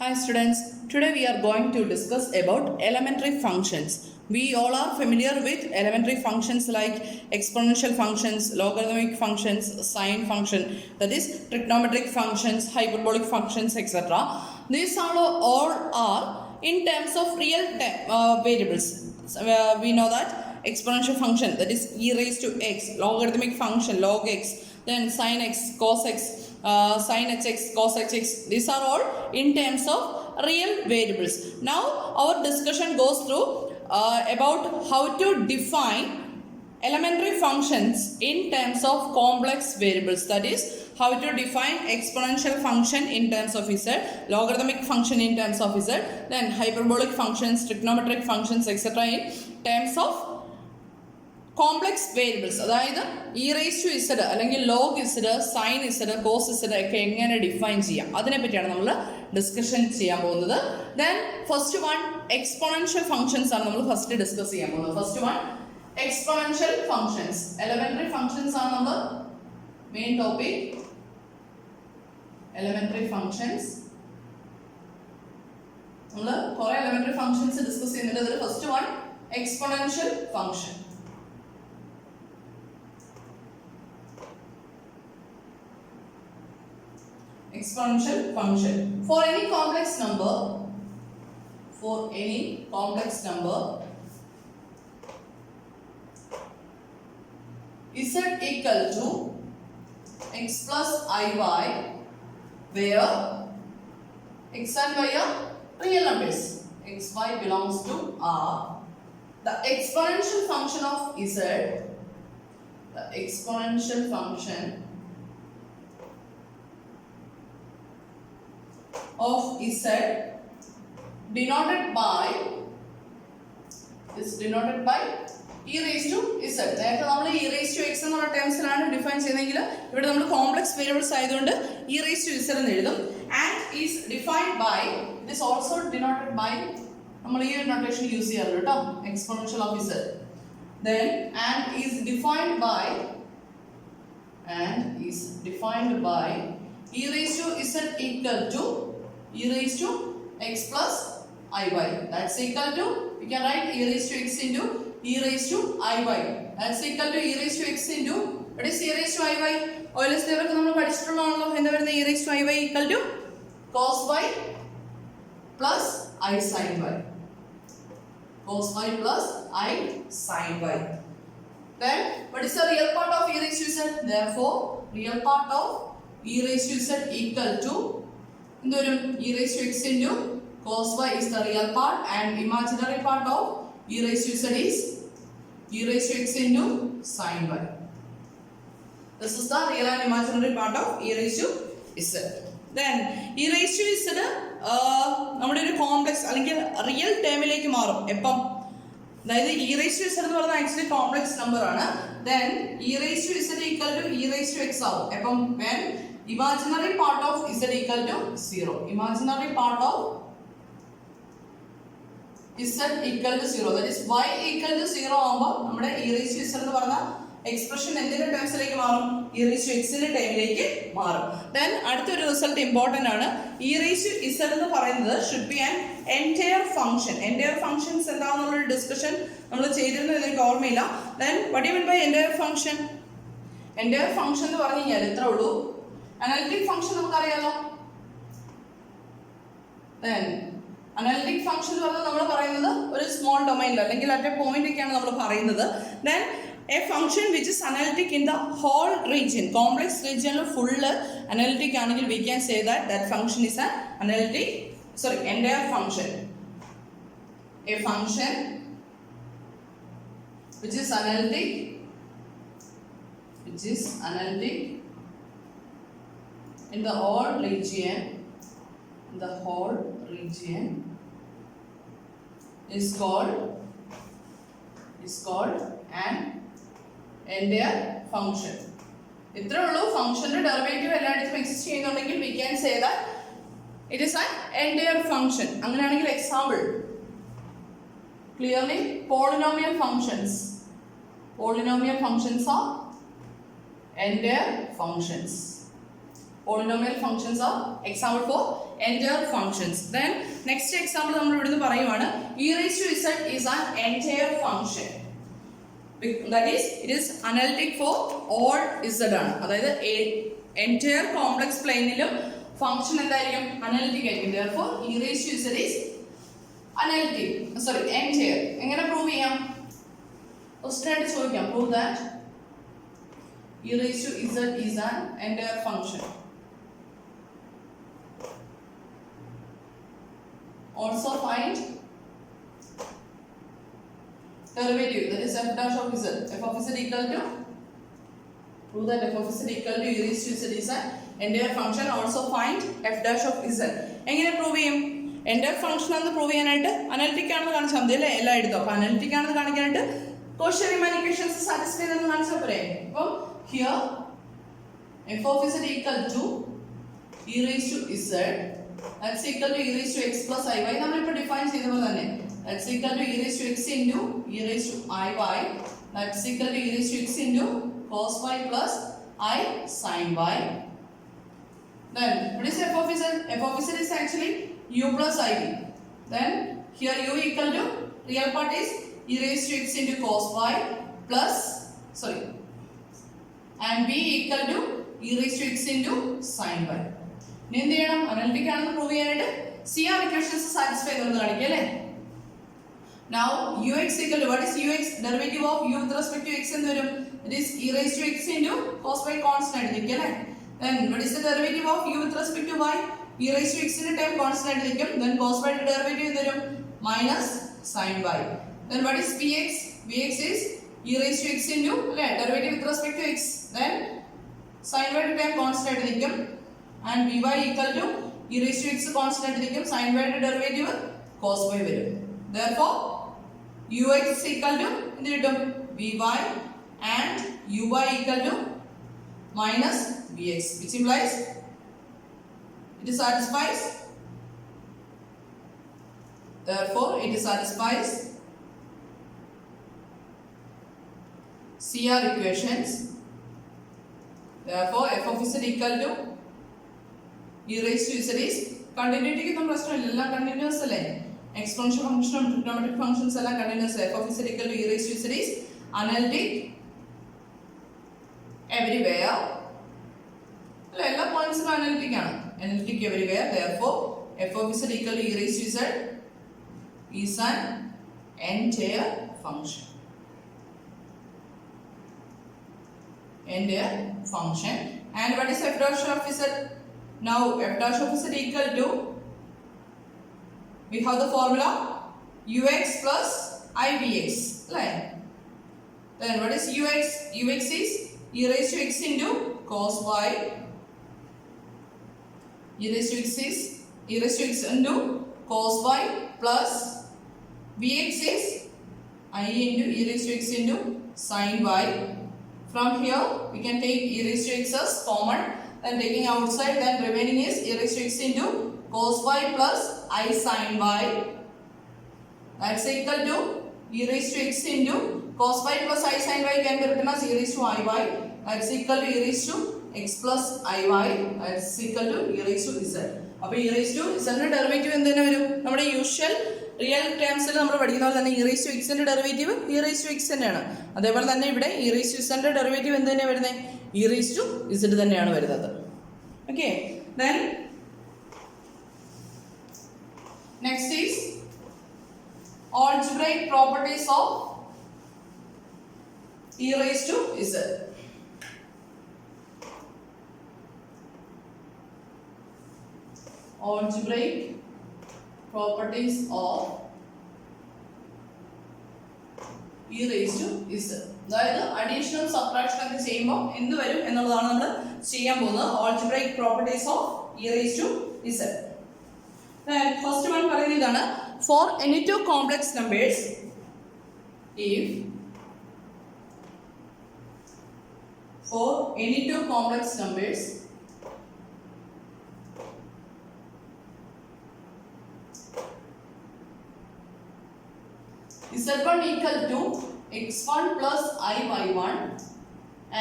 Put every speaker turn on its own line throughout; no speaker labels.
Hi students, today we are going to discuss about elementary functions. We all are familiar with elementary functions like exponential functions, logarithmic functions, sine function, that is trigonometric functions, hyperbolic functions, etc. These all are in terms of real variables. We know that exponential function, that is e raised to x, logarithmic function log x, then sin x, cos x, sin hx, cos hx, these are all in terms of real variables. Now our discussion goes through about how to define elementary functions in terms of complex variables, that is how to define exponential function in terms of z, logarithmic function in terms of z, then hyperbolic functions, trigonometric functions, etc. in terms of complex variables, അതായത് e raise to z അല്ലെങ്കിൽ log z, sine z, cos z ഒക്കെ എങ്ങനെ define ചെയ്യാം അതിനെപ്പറ്റിയാണ് നമ്മൾ discussion ചെയ്യാൻ പോകുന്നത്. Then first one exponential functions ആണ് നമ്മൾ ഫസ്റ്റ് ഡിസ്കസ് ചെയ്യാൻ പോകുന്നത്. First one exponential functions, elementary functions ആണ് നമ്മൾ മെയിൻ ടോപ്പിക്. എലമെന്ററി ഫംഗ്ഷൻസ് നമ്മൾ കുറെ എലമെന്ററി ഫംഗ്ഷൻസ് ഡിസ്കസ് ചെയ്യുന്നുണ്ട്. അതിൽ first one exponential function. Exponential function for any complex number, z equal to x plus iy, where x and y are real numbers, xy belongs to R. The exponential function of z, the exponential function of z denoted by e raised to z. നേരത്തെ നമ്മൾ e raised to x എന്നുള്ള ടേംസിലാണ് define ചെയ്യുന്നതെങ്കിൽ ഇവിടെ നമ്മൾ complex variables ആയതുകൊണ്ട് e raised to z എന്ന് എഴുതും. and is defined by, it is also denoted by, നമ്മൾ ഈ ഒരു നൊട്ടേഷൻ യൂസ് ചെയ്യാറുണ്ട് കേട്ടോ, exponential of z. then and is defined by e raised to z equal to e raised to x plus iy, that's equal to, we can write e raised to x into e raised to iy, that's equal to e raised to x into, what is e raised to iy? Euler's theorem ഒക്കെ നമ്മൾ പഠിച്ചിട്ടുള്ളതാണല്ലോ. എന്താ വരുന്നത്? e raised to iy equal to cos y plus I sin y, cos y plus I sin y. Then what is the real part of e raised to z? Therefore real part of e raised to z equal to e raised to x into cos y is the real part, and imaginary part of e raised to z is e raised to x into sin y. This is the real and imaginary part of e raised to z. Then e raised to z നമ്മുടെ ഒരു complex അല്ലെങ്കിൽ real ടേമിലേക്ക് മാറും എപ്പം, അതായത് e raised to z എന്ന് പറയുന്നത് actually complex number ആണ്. then e raised to z equal to e raised to x ആവും എപ്പം when imaginary part of z equal to 0, imaginary part of z equal to 0, that is y equal to 0 ആവുമ്പോൾ നമ്മുടെ e raised to z എന്ന് പറഞ്ഞ expression എന്തിന്റെ ടേംസിലേക്ക് മാറും? e raised to x ന്റെ ടേമിലേക്ക് മാറും. then അടുത്തൊരു റിസൾട്ട് ഇമ്പോർട്ടന്റ് ആണ്. e raised to z എന്ന് പറയുന്നത് should be an entire function. entire functions എന്താണെന്നുള്ള ഡിസ്കഷൻ നമ്മൾ ചെയ്തിരുന്നത് എനിക്ക് ഓർമ്മയില്ല. then what do you mean by entire function? entire function എന്ന് പറഞ്ഞു കഴിഞ്ഞാൽ ഇത്രേ ഉള്ളൂ. അനലിറ്റിക് ഫംഗ്ഷൻ നമുക്കറിയാലോ. then അനലിറ്റിക് ഫംഗ്ഷൻ എന്ന് പറഞ്ഞാൽ നമ്മൾ പറയുന്നത് ഒരു സ്മോൾ ഡൊമൈനിൽ അല്ലെങ്കിൽ അറ്റ് എ പോയിന്റ് ഒക്കെയാണ് നമ്മൾ പറയുന്നത്. then a function which is analytic in the whole region, complex region full analytic ആണെങ്കിൽ we can say that that function is an analytic, entire function. a function which is analytic in the whole region is called an entire function. ഇത്രേ ഉള്ളൂ. ഫംഗ്ഷന്റെ derivative എല്ലായിടത്തും exist ചെയ്യുന്നുണ്ടെങ്കിൽ we can say that it is an entire function. അങ്ങനെയാണെങ്കിൽ example clearly polynomial functions are entire functions. Polynomial functions are example for entire functions. Then next example നമ്മൾ ഇവിടുന്ന് പറയുവാണ് e raised to z is an entire function. That is, it is analytic for all z ആണ്. അതായത് entire complex planeലും function എന്തായിരിക്കും? Analytic ആയിരിക്കും. Therefore e raised to z is analytic. Sorry, entire. എങ്ങനെ prove ചെയ്യാം? First ആയിട്ട് ചോദിക്കാം. Prove that e raised to z is an entire function. Also find derivative, that is f dash of z. F of z equal to, prove that f of z equal to e raised to z is an entire function. Also find f dash of z. എങ്ങനെ prove ചെയ്യും? entire function ആണെന്ന് prove ചെയ്യാനായിട്ട് analytic ആണെന്ന് കാണിച്ചാൽ മതി അല്ലേ? എല്ലാം എടുത്തോ. അപ്പോൾ അനലിറ്റിക് ആണെന്ന് കാണിക്കാനായിട്ട് Cauchy Riemann equations satisfy എന്ന് കാണിച്ചാൽ പോരെ? അപ്പോൾ here f of z equal to e raised to z, that's equal to e raised to x plus iy. നമ്മൾ ഇപ്പോൾ ഡിഫൈൻ ചെയ്ത പോലെ തന്നെ that's equal to e raised to x into e raised to iy, that's equal to e raised to x into cos y plus I sin y. Then what is f of z? F of z is actually u plus iv. Then here u equal to, real part is e raised to x into cos y plus, sorry, and b equal to e raised to x into sin y. ഇനി എന്ത് ചെയ്യണം? Analytic ആണെന്ന് prove ചെയ്യാനായിട്ട് CR equations satisfy എന്ന് കാണിക്കുക അല്ലേ? Now ux equal to, what is ux? Derivative of u with respect to x എന്ന് വരും. It is e raised to x into cos y constant ആയിരിക്കും അല്ലേ? Then what is the derivative of u with respect to y? e raised to x ന്റെ time constant ആയിരിക്കും. Then cos y ന്റെ derivative എന്ത് വരും? minus sin y. Then what is vx? Vx is e raised to x into, അല്ലേ, derivative with respect to x. Then sin y ന്റെ time constant ആയിരിക്കും. And vy equal to e raised to x constant ആയിരിക്കും. sin y ന്റെ derivative cos y വരും. Therefore ux is equal to എന്ത് കിട്ടും? vy and uy equal to minus vx, which implies it satisfies, therefore it satisfies CR equations. Therefore f of z equal to e raised to z is continuity ക്ക് പ്രശ്നമില്ല, എല്ലാം continuous അല്ലേ? Exponential ഫംഗ്ഷനും trigonometric functions എല്ലാം continuous. f of z equal to e raised to z is analytic everywhere. അല്ല, എല്ലാ പോയിന്റ്സിലും analytic ആണ്. analytic everywhere. Therefore f of z equal to e raised to z is an entire function. Entire function. And what is f dash of z? Now f dash of z equal to, we have the formula ux plus ivx, right? Then what is ux? Ux is e raised to x into cos y. e raised to x is e raised to x into cos y plus vx is I into e raised to x into sin y. From here we can take e raised to x as common, then taking outside, then remaining is e raised to x into cos y plus I sin y. That's equal to e raised to x into cos y plus I sin y can be written as e raised to iy. That's equal to e raised to x plus iy. That's equal to e raised to z. അപ്പോൾ e raised to z ന്റെ derivative എന്ത് തന്നെ വരും? നമ്മുടെ usual real ടേംസിൽ നമ്മൾ പഠിക്കുന്ന പോലെ തന്നെ e raised to x ന്റെ derivative e raised to x തന്നെയാണ്. അതേപോലെ തന്നെ ഇവിടെ e raised to z ന്റെ ഡെറിവേറ്റീവ് എന്ത് തന്നെയാണ് വരുന്നത്? e raised to z തന്നെയാണ് വരുന്നത്. Okay, then next is algebraic properties of e raised to z. Algebraic properties of e raised to z. അതായത് അഡീഷനും സബ്ട്രാക്ഷനും ഒക്കെ ചെയ്യുമ്പോൾ എന്ത് വരും എന്നുള്ളതാണ് നമ്മൾ ചെയ്യാൻ പോകുന്നത്. algebraic properties of e raised to z. Then first one പറയുന്നത് ഇതാണ്: for any two complex numbers, if for any two complex numbers z1 equal to x1 plus I y1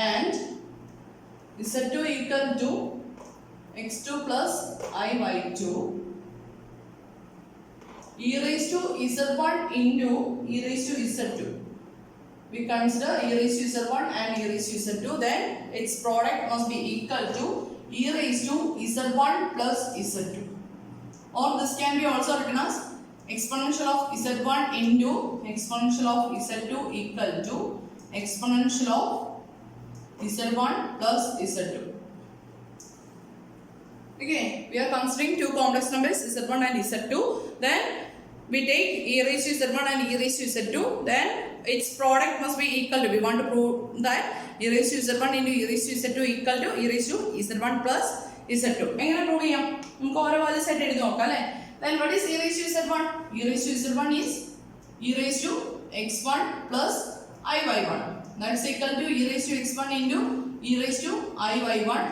and z2 equal to x2 plus I by 2 e raised to z1 into e raised to z2. We consider e raised to z1 and e raised to z2, then its product must be equal to e raised to z1 plus z2. Or this can be also written as exponential of z1 into exponential of z2 equal to exponential of z1 plus z2. Okay, we are considering two complex numbers z1 and z2. Then we take e raised to z1 and e raised to z2. Then its product must be equal to. We want to prove that e raised to z1 into e raised to z2 equal to e raised to z1 plus z2. എങ്ങനെ prove ചെയ്യാം? നമുക്ക് ഓരോ value set ചെയ്ത് നോക്കാം അല്ലേ? Then what is e raised to z1? E raised to z1 is e raised to x1 plus I by 1. That's equal to e raised to x1 into e raised to I by 1.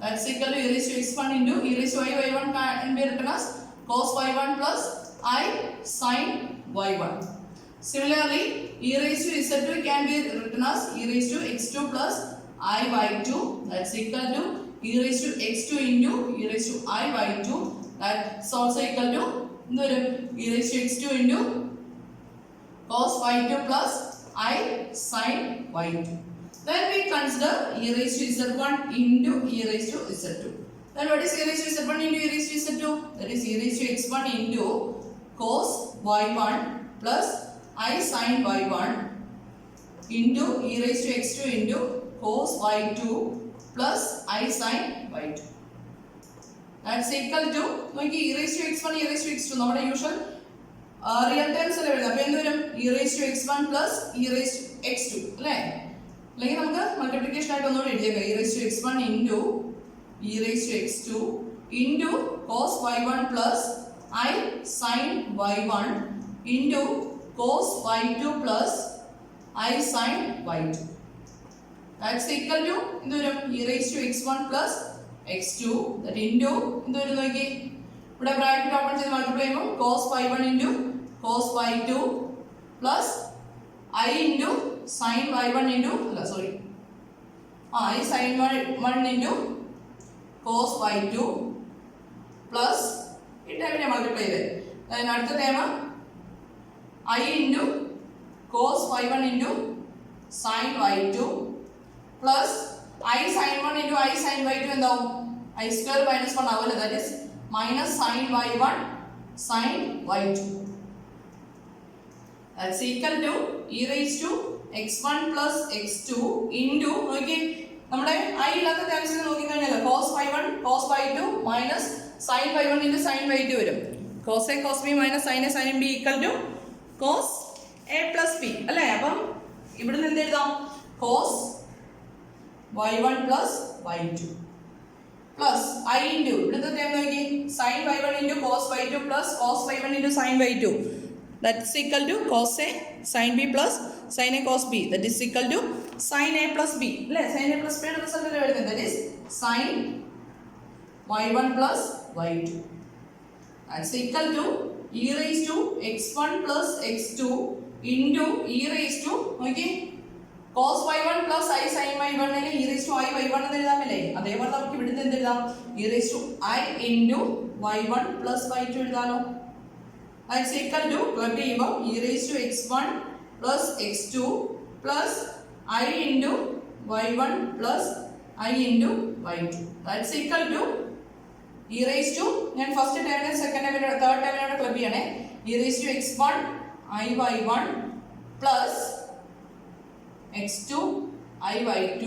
That's equal to e raised to x1 into e raised to I by 1 can be written as cos y1 plus I sin y1. Similarly, e raised to z2 can be written as e raised to x2 plus I by 2. That's equal to e raised to x2 into e raised to I by 2. That's also equal to e raised to x2 into cos y2 plus I sin y2. Then we consider e raised to z1 into e raised to z2. Then what is e raised to z1 into e raised to z2? That is e raised to x1 into cos y1 plus I sin y1 into e raised to x2 into cos y2 plus I sin y2. That's equal to e raised to x1 e raised to x2. നമ്മുടെ usual real terms അല്ലേ വരുന്നത്. അപ്പോൾ എന്ത് വരും? e raised to x1 plus e raised to x2 അല്ലേ? അല്ലെങ്കിൽ നമുക്ക് multiplication ആയിട്ട് ഒന്നുകൂടി എഴുതിയേക്കാം. e raised to x1 into e raised to x2 into cos y1 plus I sin y1 into cos y2 plus I sin y2. That's equal to എന്ത് വരും? e raised to x1 plus x2 that into എന്ത് വരും നോക്കി. ഇവിടെ bracket open ചെയ്ത് multiply ചെയ്യുമ്പോൾ cos y1 into cos y2 plus I into sin y1 into I sin y1 into cos y2 plus ഈ ടൈമിനെ multiply ചെയ്ത് അടുത്ത time I into cos y1 into sin y2 plus I sin 1 into I sin y2 എന്താവും? I square minus 1 ആവില്ല. That is minus sin y1 sin y2. That's equal to e raised to x1 plus x2 into നോക്കി നമ്മുടെ I ഇല്ലാത്ത ടേംസിനെ നോക്കി കഴിഞ്ഞാൽ cos y1 cos y2 minus sin y1 into sin y2 വരും. cos a cos b minus sin a sin b equal to cos a plus b അല്ലേ? അപ്പം ഇവിടുന്ന് എന്ത് എഴുതാം? cos y1 plus y2 plus I into ഇവിടുത്തെ term നോക്കി sin y1 into cos y2 plus cos y1 into sin y2. That's equal to cos a sin b plus sin a cos b. That is equal to sin a plus b. അല്ലേ? sin a plus b യുടെ result എഴുതുന്നത്. That is sin y1 plus y2. That's equal to e raised to x1 plus x2 into e raised to okay cos y1 plus I sin y1 നെ e raised to I y1 എന്ന് എഴുതാമല്ലേ? അതേപോലെ നമുക്ക് ഇവിടുന്ന് എന്ത് എഴുതാം? e raised to I into y1 plus y2 എഴുതാലോ? That's equal to club ചെയ്യുമ്പോൾ e raised to x1 plus x2 plus I into y1 plus I into y2. That's equal to e raised to ഞാൻ first ടേമിനെ second ടേമിനെ third ടേമിനെ club ചെയ്യണേ. e raised to x1 I y1 plus x2 I y2.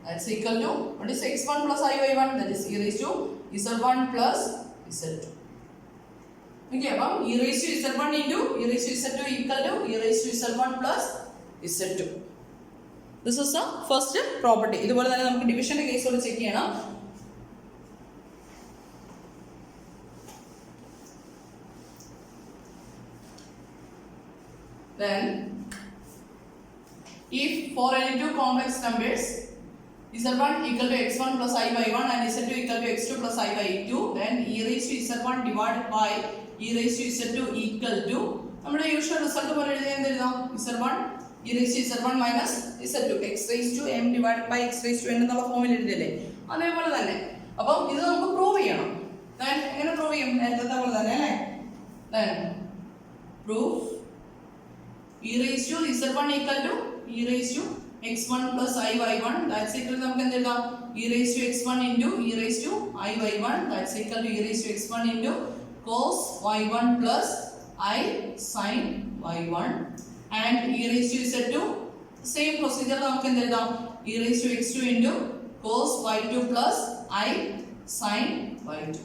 That's equal to what is x1 plus I y1? That is e raised to z1 plus z2. Okay, അപ്പം e raised to z1 into e raised to z2 equal to e raised to z1 plus z2. This is the first property. ഇതുപോലെ തന്നെ നമുക്ക് ഡിവിഷന്റെ കേസോട് check ചെയ്യണം. Then if for any two complex numbers z1 equal to x1 plus I by 1 and z2 equal to x2 plus I by 2, then e raised to z1 divided by e raised to z2 equal to നമ്മുടെ usual result പോലെ എഴുതാം z1 e raised to z1 minus z2 x raised to m divided by x raised to n എന്നുള്ള ഫോമിൽ എഴുതില്ലേ? അതേപോലെ തന്നെ അപ്പം ഇത് നമുക്ക് പ്രൂവ് ചെയ്യണം. എങ്ങനെ പ്രൂവ് ചെയ്യും? നേരത്തെ പോലെ തന്നെ അല്ലേ. Proof e raised to z1 equal to e raised to x1 plus I y1, that's equal to നമുക്ക് എന്ത് എഴുതാം? e raised to x1 into e raised to I y1, that's equal to e raised to x1 into cos y1 plus I sin y1, and e raised to z2 same procedure നമുക്ക് എന്ത് എഴുതാം? e raised to x2 into cos y2 plus I sin y2.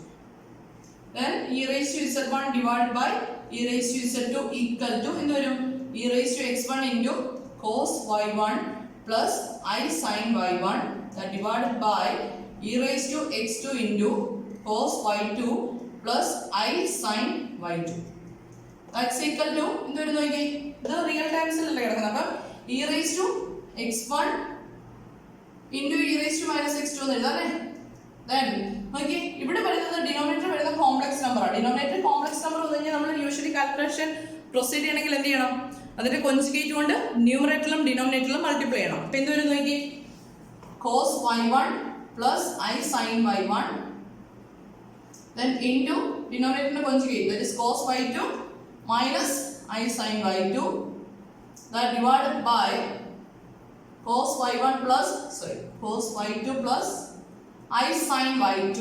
Then e raised to z1 divided by e raised to z2 equal to എന്ത് വരും? e raised to x1 into cos y1 plus I sin y1, that divided by e raised to x2 into cos y2 plus I sin y2, that's equal to എന്ത് വരും നോക്കിയേ? ഇത് real ടൈംസിലല്ലേ കിടക്കുന്നത്. അപ്പം e raised to x1 into e raised to minus x2 എന്ന് എഴുതാം അല്ലേ. Then നോക്കിയേ, ഇവിടെ വരുന്നത് ഡിനോമിനേറ്റർ വരുന്ന കോംപ്ലക്സ് നമ്പറാണ്. ഡിനോമിനേറ്റർ കോംപ്ലക്സ് നമ്പർ വന്നു കഴിഞ്ഞാൽ നമ്മൾ യൂഷ്വലി കാൽക്കുലേഷൻ പ്രൊസീഡ് ചെയ്യണമെങ്കിൽ എന്ത് ചെയ്യണം? അതിന്റെ കോൺജുഗേറ്റ് കൊണ്ട് ന്യൂമറേറ്ററിലും ഡിനോമിനേറ്ററിലും മൾട്ടിപ്ലൈ ചെയ്യണം. അപ്പൊ എന്ത് വരും നോക്കി? cos y1 plus I sin y1, then into denominator conjugate, that is cos y2 minus I sin y2, that divided by cos y1 plus cos y2 plus I sin y2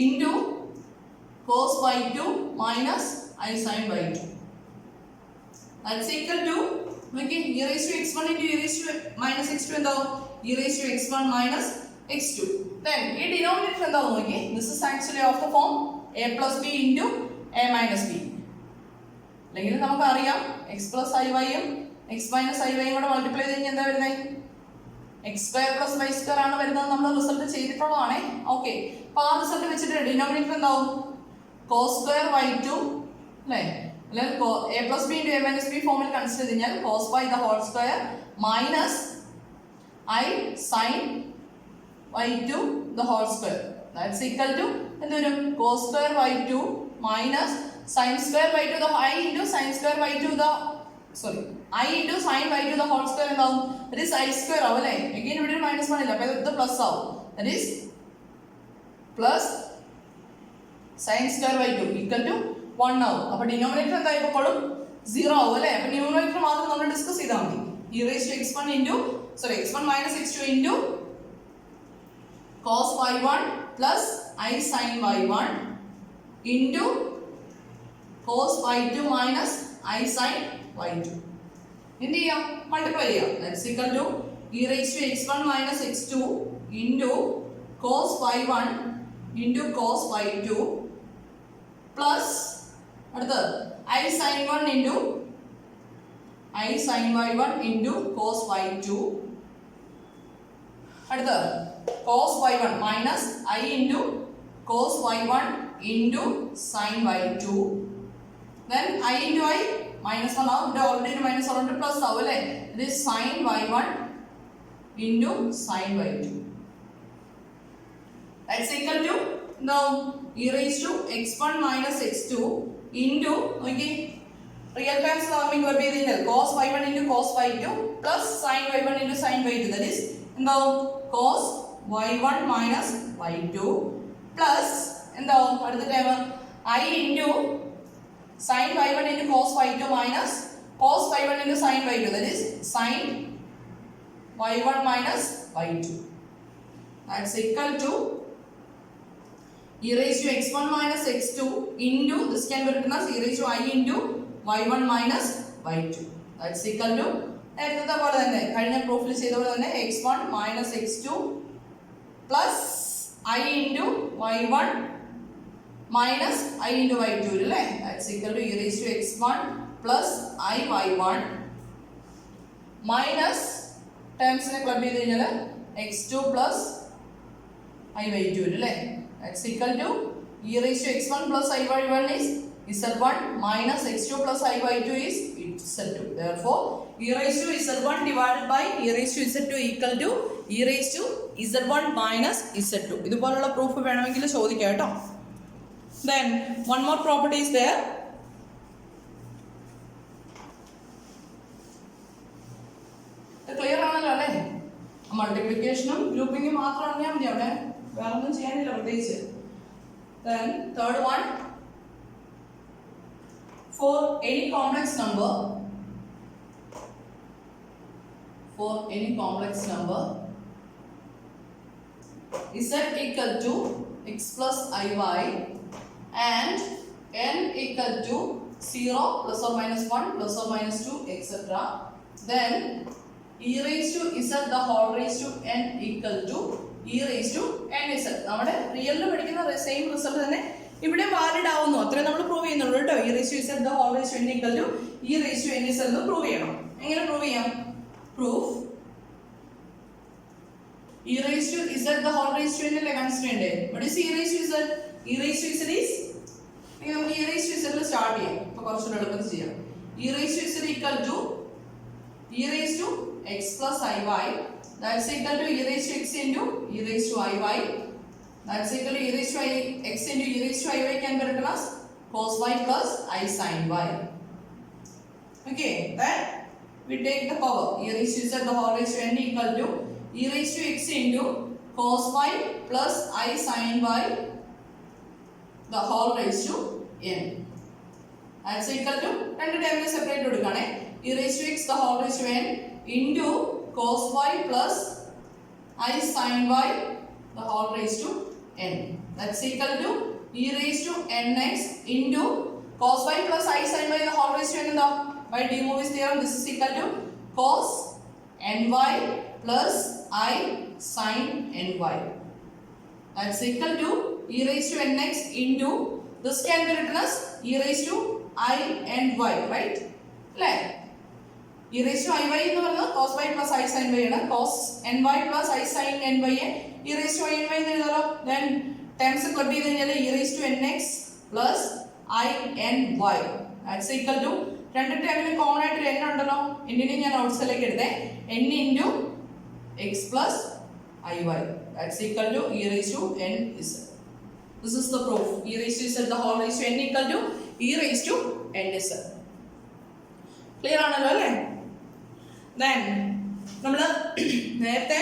into cos y2 minus I sin y2, that's equal to okay, e raised to x1 into e raised to minus x2 എന്താവും? e raised to x1 minus x2. Then ഈ denominator എന്താവും നോക്കിയേ? This is actually of the form a plus b into a minus b. അല്ലെങ്കിൽ നമുക്ക് അറിയാം x plus iy ഉം x minus iy ഉം കൂടെ മൾട്ടിപ്ലൈ ചെയ്ത് കഴിഞ്ഞാൽ എന്താ വരുന്നത്? x square plus y square ആണ് വരുന്നത്. നമ്മൾ റിസൾട്ട് ചെയ്തിട്ടുള്ളതാണേ. ഓക്കെ, അപ്പോൾ ആ റിസൾട്ട് വെച്ചിട്ട് ഡിനോമിനേറ്റർ എന്താവും? cos square y2 അല്ലേ, അല്ലെങ്കിൽ a plus b into a minus b ഫോമിൽ കൺസിഡർ ചെയ്ത് കഴിഞ്ഞാൽ cos y the whole square minus I sin y2 the whole square, that's equal to എന്ത് വരും? cos square y2 minus sin square y2 the I into sin square y2 the I into sin y2 the whole square എന്താവും? that is I square ആവും അല്ലേ. again ഇവിടെ ഒരു minus 1 ഇല്ല, അപ്പോൾ ഇത് പ്ലസ് ആവും. that is plus sin square y2 equal to 1 ആവും. അപ്പോൾ ഡിനോമിനേറ്റർ എന്തായി എപ്പോഴും 0 ആവും അല്ലേ. അപ്പോൾ ന്യൂമറേറ്റർ മാത്രം നമ്മൾ ഡിസ്കസ് ചെയ്താൽ മതി. e raised to x1 into x1 minus x2 into cos y1 plus I sin y1 into cos y2 minus I sin y2. എന്ത് ചെയ്യാം? മൾട്ടിപ്ലൈ ചെയ്യാം. that's equal to e raised to x1 minus x2 into cos y1 into cos y2 plus അടുത്ത I sin 1 into I sin y1 into cos y2, അടുത്ത cos y1 minus I into cos y1 into sin y2, then I into I minus 1 ആവും. ഇവിടെ already minus ഉണ്ട്, plus ആവും അല്ലേ. ഇത് sin y1 into sin y2, that's equal to എന്താവും? e raised to x1 minus x2 into okay real times നമ്മൾ club ചെയ്ത് കഴിഞ്ഞാൽ cos y1 into cos y2 plus sin y1 into sin y2, that is എന്താവും? cos y1 minus y2 plus എന്താവും? അടുത്ത time I into sin y1 into cos y2 minus cos y1 into sin y2, that is sin y1 minus y2, that's equal to e raised to x1 minus x2 into this can be written as e raised to I into y1 minus y2, that's equal to നേരത്തെ പോലെ തന്നെ കഴിഞ്ഞ പ്രൂഫിൽ ചെയ്ത പോലെ തന്നെ x1 minus x2 plus I into y1 minus I into y2 അല്ലേ, that's equal to e raised to x1 plus I y1 minus ടേംസിനെ club ചെയ്ത് കഴിഞ്ഞാൽ x2 plus I y2 അല്ലേ, that's equal to e raised to x1 plus I y1 is z1 minus x2 plus I y2 is z2. Therefore, e raised to z1 divided by e raised to z2 equal to e raised to z1 minus z2. ഇതുപോലുള്ള proof വേണമെങ്കിൽ ചോദിക്കാം കേട്ടോ. Then one more property is there. ഇത് clear ആണല്ലോ അല്ലേ? മൾട്ടിപ്ലിക്കേഷനും ഗ്രൂപ്പിങ്ങും മാത്രം അറിഞ്ഞാൽ മതി അവിടെ. വേറെ ഒന്നും ചെയ്യാനില്ല പ്രത്യേകിച്ച്. Then third one, for any complex number z equal to x plus iy and n equal to 0 plus or minus 1 plus or minus 2 etc. Then e raised to z the whole raised to n equal to e raised to n z. നമ്മുടെ റിയലിൽ പഠിക്കുന്ന same result തന്നെ ഇവിടെ valid ആവുന്നു. അത്രേ നമ്മൾ prove ചെയ്യുന്നുള്ളൂ കേട്ടോ. e raised to z the whole raised to n equal to e raised to n z എന്ന് പ്രൂവ് ചെയ്യണം. എങ്ങനെ പ്രൂവ് ചെയ്യാം? Proof e raised to z the whole raised to n അല്ലേ കൺസിഡർ ചെയ്യണ്ടേ? what is e raised to z? e raised to z is നമുക്ക് e raised to z ൽ start ചെയ്യാം. അപ്പോൾ കുറച്ചുകൂടി എളുപ്പത്തിൽ ചെയ്യാം. e raised to z equal to e raised to x plus iy, that's equal to e raised to x into e raised to iy, that's equal to e raised to x into e raised to iy can be written as cos y plus I sin y. Okay, then we take the power e raised to z the whole raised to n equal to e raised to x into cos y plus I sin y the whole raised to n. That's equal to രണ്ട് ടേമിനെ separate കൊടുക്കുകയാണേ. e raised to x the whole raised to n into cos y plus I sin y the whole raised to n. That's equal to e raised to nx into cos y plus I sin y the whole raised to n. By de Moivre's theorem, this is equal to cos ny plus I sin ny. That's equal to e raised to nx into this can be written as e raised to I and y, right? Like e raised to iy എന്ന് പറയുന്നത് cos y plus I sin y ആണ്. cos ny plus I sin ny e raised to I ny എന്ന് എഴുതാലോ. then terms club ചെയ്ത് കഴിഞ്ഞാൽ e raised to nx plus I n y. that's equal to രണ്ട് ടേമിന് common ആയിട്ട് ഒരു n ഉണ്ടല്ലോ. n നെ ഞാൻ ഔട്ട്സൈഡിലേക്ക് എടുത്തേ. n into x plus iy. that's equal to e raised to n z. this is the proof. e raised to z the whole raised to n equal to e raised to n z. Clear ആണല്ലോ അല്ലേ? then നമ്മൾ നേരത്തെ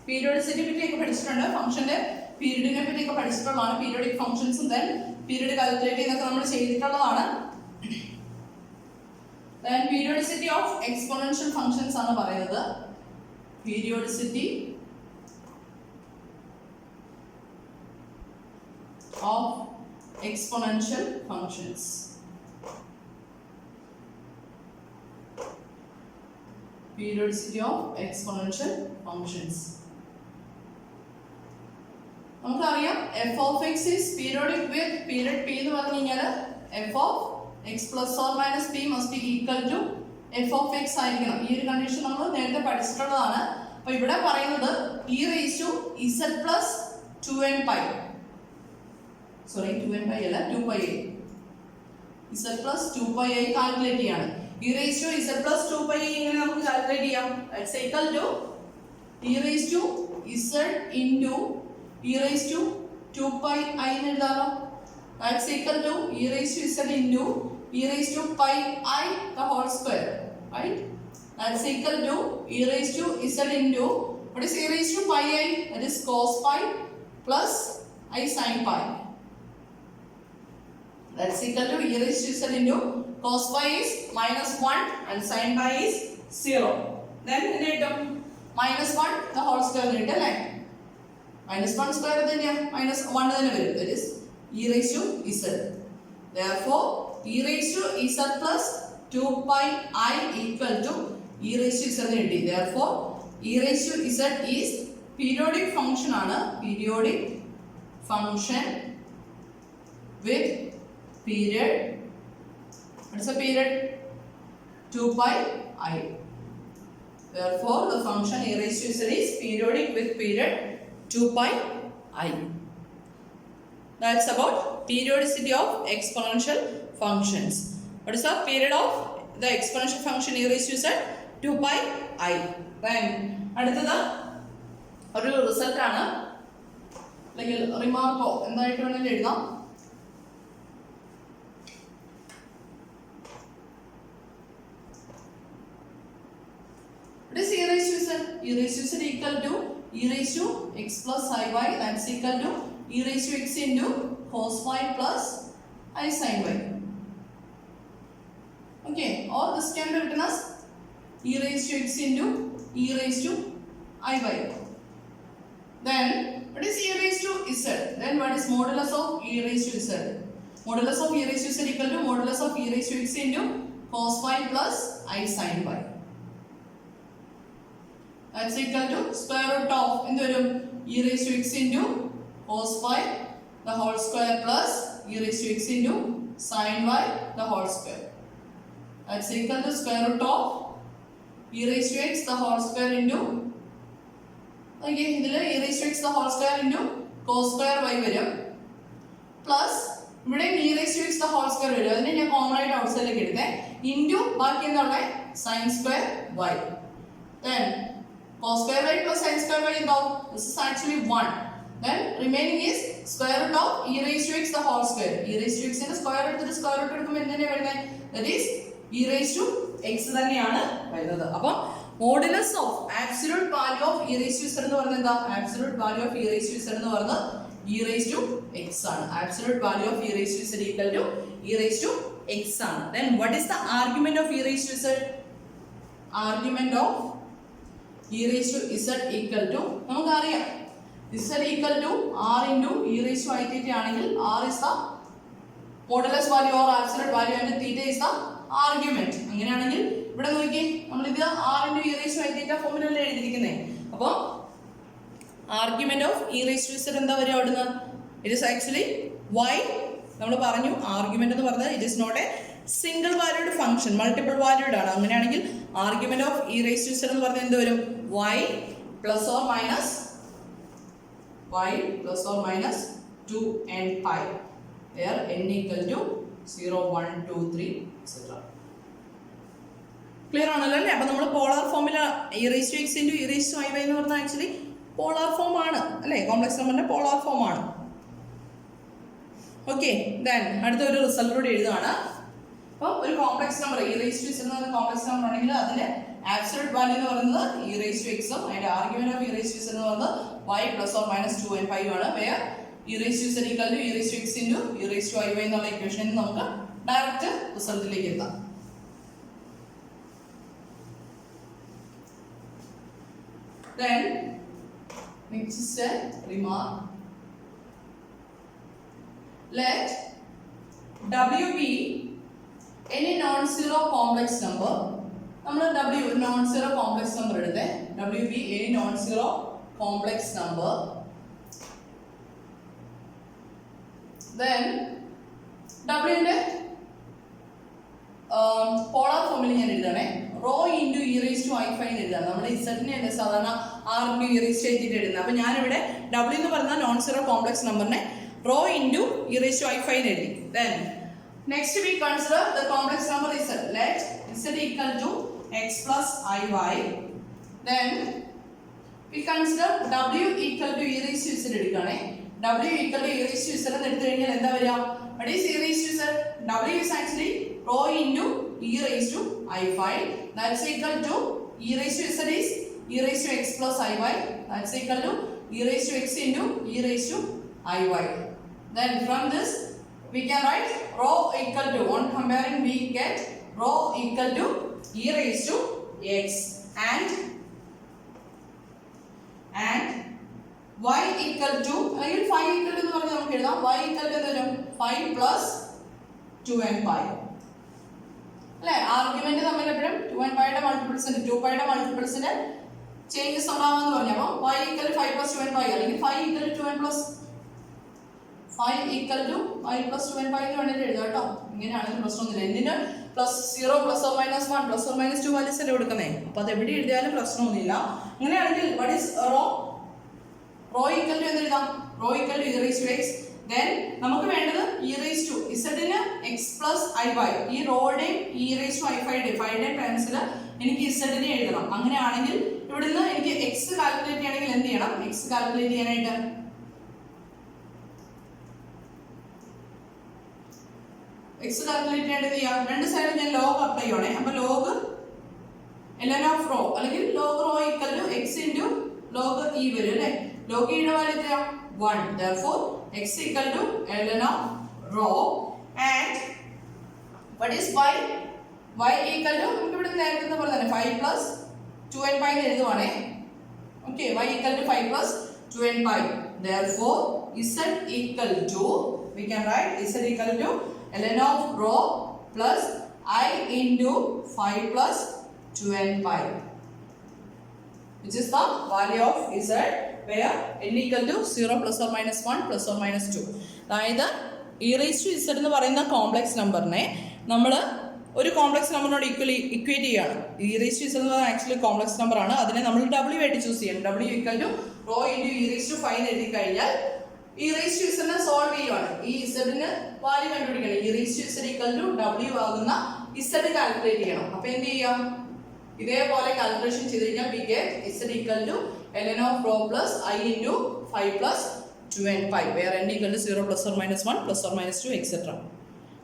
periodicity പറ്റിയൊക്കെ പഠിച്ചിട്ടുണ്ട്. ഫംഗ്ഷന്റെ പീരീഡിനെ പറ്റിയൊക്കെ പഠിച്ചിട്ടുള്ളതാണ്. Periodic ഫംഗ്ഷൻസും then period calculate ചെയ്യുന്നതൊക്കെ നമ്മൾ ചെയ്തിട്ടുള്ളതാണ്. then periodicity of exponential functions ആണ് പറയുന്നത്. periodicity of exponential functions. periodicity of exponential functions. നമുക്കറിയാം f of x is periodic with period p എന്ന് പറഞ്ഞു കഴിഞ്ഞാൽ f of x plus or minus p must be equal to f of x ആയിരിക്കണം. ഈ ഒരു condition നമ്മൾ നേരത്തെ പഠിച്ചിട്ടുള്ളതാണ്. അപ്പോൾ ഇവിടെ പറയുന്നത് e raised to z plus 2n pi. Sorry 2n pi അല്ല 2pi a. z plus 2pi a calculate ചെയ്യാണ്. e raised to z plus 2pi a ഇങ്ങനെ നമുക്ക് കാൽക്കുലേറ്റ് ചെയ്യാം. that's equal to e raised to z into e raised to 2pi i എന്ന് എഴുതാമോ. that's equal to e raised to z into e raised to pi I the whole square, right? that's equal to e raised to z into what is e raised to pi I, that is cos pi plus I sin pi. that's equal to e raised to z into cos pi is minus 1 and sin pi is 0. then minus 1 the whole square എന്ന് കിട്ടും അല്ലേ? minus 1 square തന്നെയാണ് minus 1 തന്നെ വരും. that is e raised to z. therefore e raised to z plus 2 pi I equal to e raised to z എന്ന് കിട്ടി. therefore e raised to z is periodic function ആണ്. periodic function with period. what's the period? 2 pi I. therefore the function e raised to z is periodic with period 2 pi I. that's about periodicity of exponential functions. what is the period of the exponential function e raised to z? 2 pi I. then അടുത്തത് ഒരു result ആണ്, അല്ലെങ്കിൽ റിമാർക്കോ എന്തായിട്ട് വേണമെങ്കിലും എഴുതാം. what is e raised to z? e raised to z equal to e raised to x plus iy, that's equal to e raised to x into cos y plus I sin y. Okay, or this can be written as e raised to x into e raised to iy. Then what is e raised to z? Then what is modulus of e raised to z? Modulus of e raised to z equal to modulus of e raised to x into cos y plus I sin y. That's equal to square root of e raised to x into cos y the whole square plus e raised to x into sin y the whole square. That's equal to square root of e raised to x the whole square into e raised to x the whole square into cos square y വരും plus ഇവിടെ e raised to x the whole square വരും. അതിനെ ഞാൻ common ആയിട്ട് ഔട്ട്സൈഡിലേക്ക് എടുത്തേ into ബാക്കി എന്താണ് sin square y. Then cos square y plus sin square y എന്താവും? This is actually 1. Then remaining is square root of e raised to x the whole square. e raised to x ന്റെ square എടുത്തിട്ട് square root എടുക്കുമ്പോൾ എന്തിനാണ് വരുന്നത്? That is e raised to x തന്നെയാണ് വരുന്നത്. അപ്പോൾ modulus of absolute value of e raised to z എന്ന് പറയുന്നത് എന്താ? Absolute value of e raised to z എന്ന് പറയുന്നത് e raised to x ആണ്. Absolute value of e raised to z equal to e raised to x ആണ്. Then what is the argument of e raised to z? Argument of e raised to z equal to നമുക്കറിയാം z equal to r into e raised to I theta ആണെങ്കിൽ r is the modulus value or absolute value and theta is the argument. അങ്ങനെയാണെങ്കിൽ ഇവിടെ നോക്കിയേ നമ്മൾ ഇത് r into e raised to I theta ഫോമിലല്ലേ എഴുതിയിരിക്കുന്നേ. അപ്പോൾ argument of e raised to z എന്താ വരിക അവിടുന്ന്? It is actually y. നമ്മൾ പറഞ്ഞു argument എന്ന് പറഞ്ഞാൽ it is not a single valued function, multiple valued ആണ്. അങ്ങനെയാണെങ്കിൽ argument of e raised to z എന്ന് പറഞ്ഞാൽ എന്ത് വരും? y plus or minus 2n pi where n equal to 0, 1, 2, 3 etc. Clear ആണല്ലോ അല്ലേ? അപ്പോൾ നമ്മൾ പോളാർ ഫോമിൽ e raised to x into e raised to iy എന്ന് പറഞ്ഞാൽ ആക്ച്വലി പോളാർ ഫോം ആണ് അല്ലേ? കോംപ്ലക്സ് നമ്പറിന്റെ പോളാർ ഫോം ആണ്. ഓക്കെ, ദെൻ അടുത്ത ഒരു റിസൾട്ട് കൂടി എഴുതുകയാണ്. അപ്പോൾ ഒരു complex number e raised to z എന്ന കോംപ്ലക്സ് നമ്പർ ആണെങ്കിൽ അതിന്റെ absolute value എന്ന് പറയുന്നത് e raised to x ഉം അതിന്റെ argument of e raised to z എന്ന് പറയുന്നത് y plus or minus 2n pi ആണ്. where e raised to z equal to e raised to x into e raised to iy എന്നുള്ള ഇക്വേഷനിൽ നമുക്ക് direct റിസൾട്ടിലേക്ക് എത്താം. Then next is a remark. Let w be any non-zero complex number. നമ്മൾ w non zero complex number എടുത്തേ. w be any non-zero complex number. Then w ന്റെ polar ഫോമിൽ ഞാൻ എഴുതണേ. Rho into e raise to i phi എഴുതാം. നമ്മൾ ഇസഡിനെ സാധാരണ r into e raise to എഴുതിയിട്ട് എഴുതുന്നത്. അപ്പോൾ ഞാനിവിടെ w എന്ന് പറഞ്ഞ നോൺ സീറോ കോംപ്ലക്സ് നമ്പറിനെ rho into e raise to i phi എഴുതി. Then next we consider the complex number z. Let z equal to x plus iy. Then we consider w equal to e raised to z എടുക്കണേ. w equal to e raised to z എന്ന് എടുത്തു കഴിഞ്ഞാൽ എന്താ വരിക? What is e raised to z? w is actually rho into e raised to i5. That's equal to e raised to z is e raised to x plus iy. That's equal to e raised to x into e raised to iy. Then from this we can write rho equal to, on comparing we get rho equal to e raised to x and y equal to അല്ലെങ്കിൽ 5 equal to എന്ന് പറഞ്ഞാൽ നമുക്ക് എഴുതാം y equal to എന്ത് വരും? 5 plus 2n pi അല്ലേ? Argument തമ്മിൽ എപ്പോഴും 2n pi യുടെ മൾട്ടിപ്പിൾസിന്റെ 2 pi യുടെ മൾട്ടിപ്പിൾസിന്റെ ചേഞ്ചസ് ഉണ്ടാവാന്ന് പറഞ്ഞപ്പോൾ y equal to 5 plus 2n pi അല്ലെങ്കിൽ 5 equal to 2n plus 5 equal to 5 plus 2n pi എന്ന് വേണമെങ്കിൽ എഴുതാം കേട്ടോ. ഇങ്ങനെയാണെങ്കിൽ പ്രശ്നമൊന്നുമില്ല. എന്തിന് plus 0 plus or minus 1 plus or minus 2 values അല്ലേ കൊടുക്കുന്നേ. അപ്പോൾ അത് എവിടെ എഴുതിയാലും പ്രശ്നമൊന്നുമില്ല. അങ്ങനെയാണെങ്കിൽ what is rho equal to എന്ന് എഴുതാം. rho equal to e raised to x. Then നമുക്ക് വേണ്ടത് e raised to z ന് x plus iy. ഈ റോയുടെയും e raised to i5 യുടെ ടേംസിൽ എനിക്ക് z നെ എഴുതണം. അങ്ങനെയാണെങ്കിൽ ഇവിടുന്ന് എനിക്ക് x കാൽക്കുലേറ്റ് ചെയ്യണമെങ്കിൽ എന്ത് ചെയ്യണം? x കാൽക്കുലേറ്റ് ചെയ്യാനായിട്ട് x കാൽക്കുലേറ്റ് ചെയ്യേണ്ടത് ചെയ്യാം. രണ്ട് സൈഡിൽ ഞാൻ ലോഗ് അപ്ലൈ ചെയ്യണേ. അപ്പോൾ ലോഗ് ln of rho അല്ലെങ്കിൽ log rho equal to x into log e വരും അല്ലേ? log e യുടെ വാല്യൂ എത്രയാ? 1. Therefore x equal to ln of rho and what is y? y equal to നമുക്ക് ഇവിടെ നേരത്തെ പോലെ തന്നെ 5 plus 2n pi എന്ന് എഴുതുവാണേ. Okay, y equal to 5 plus 2n pi. Therefore z equal to, we can write z equal to ln of rho plus I into 5 plus 2n pi, which is the value of z where n equal to 0 plus or minus 1 plus or minus 2. അതായത് e raised to z എന്ന് പറയുന്ന complex നമ്പറിനെ നമ്മൾ ഒരു complex നമ്പറിനോട് equate ചെയ്യാണ്. e raised to z എന്ന് പറയുന്നത് actually complex number ആണ്. അതിനെ നമ്മൾ w ആയിട്ട് ചൂസ് ചെയ്യണം. w equal to rho into e raised to 5 എഴുതി കഴിഞ്ഞാൽ e raised to z നെ സോൾവ് ചെയ്യുവാണ്. ഈ z ന് വാല്യൂ കണ്ടുപിടിക്കണം. e raised to z equal to w ആകുന്ന z കാൽക്കുലേറ്റ് ചെയ്യണം. അപ്പോൾ എന്ത് ചെയ്യാം? ഇതേപോലെ കാൽക്കുലേഷൻ ചെയ്ത് കഴിഞ്ഞാൽ we get z equal to ln of rho plus I into 5 plus 2n pi where n equal to 0 plus or minus 1 plus or minus 2 etc.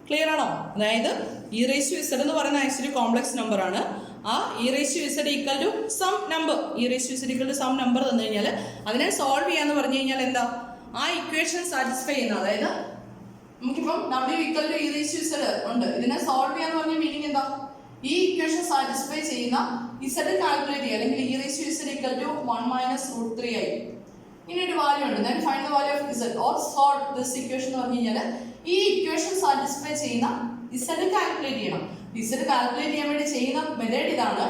Clear ആണോ? അതായത് e raised to z എന്ന് പറയുന്ന actually complex number ആണ്. ആ e raised to z equal to some number, e raised to z equal to some number തന്നു കഴിഞ്ഞാൽ അതിനെ solve ചെയ്യാന്ന് പറഞ്ഞു കഴിഞ്ഞാൽ എന്താ? ആ ഇക്വേഷൻ സാറ്റിസ്ഫൈ ചെയ്യുന്ന, അതായത് നമുക്കിപ്പം w equal to e raised to z ഉണ്ട്. ഇതിനെ സോൾവ് ചെയ്യാന്ന് പറഞ്ഞ മീനിങ് എന്താ? ഈ ഇക്വേഷൻ സാറ്റിസ്ഫൈ ചെയ്യുന്ന z കാൽക്കുലേറ്റ് ചെയ്യുക. അല്ലെങ്കിൽ e raised to z equal to 1 minus root 3i. ഇനി ഒരു വാല്യൂ ഉണ്ട്. then find the value of z or solve this equation എന്ന് പറഞ്ഞു കഴിഞ്ഞാൽ ഈ ഇക്വേഷൻ സാറ്റിസ്ഫൈ ചെയ്യുന്ന z കാൽക്കുലേറ്റ് ചെയ്യണം. z കാൽക്കുലേറ്റ് ചെയ്യാൻ വേണ്ടി ചെയ്യുന്ന മെത്തേഡ് ഇതാണ്.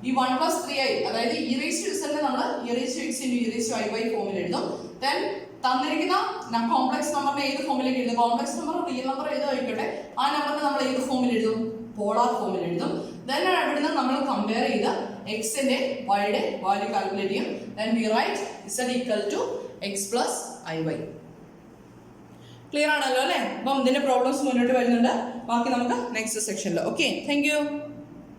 ഈ 1 plus 3i, അതായത് e raised to z നെ നമ്മൾ e raised to x into e raised to i by ഫോമിൽ എഴുതും. then തന്നിരിക്കുന്ന കോംപ്ലക്സ് നമ്പറിനെ ഏത് ഫോമിലേക്ക് എഴുതും? കോംപ്ലക്സ് നമ്പർ റിയൽ നമ്പർ ഏതോ ആയിക്കോട്ടെ, ആ നമ്പറിനെ നമ്മൾ ഏത് ഫോമിൽ എഴുതും? പോളാർ ഫോമിൽ എഴുതും. then ഇവിടുന്ന് നമ്മൾ കമ്പയർ ചെയ്ത് എക്സിന്റെ വൈയുടെ വാല്യൂ കാൽക്കുലേറ്റ് ചെയ്യും. then we write z equal to x plus iy. Clear ആണല്ലോ അല്ലേ? അപ്പം ഇതിന്റെ പ്രോബ്ലംസ് മുന്നോട്ട് വരുന്നുണ്ട്. ബാക്കി നമുക്ക് നെക്സ്റ്റ് സെക്ഷനിൽ. Okay, thank you.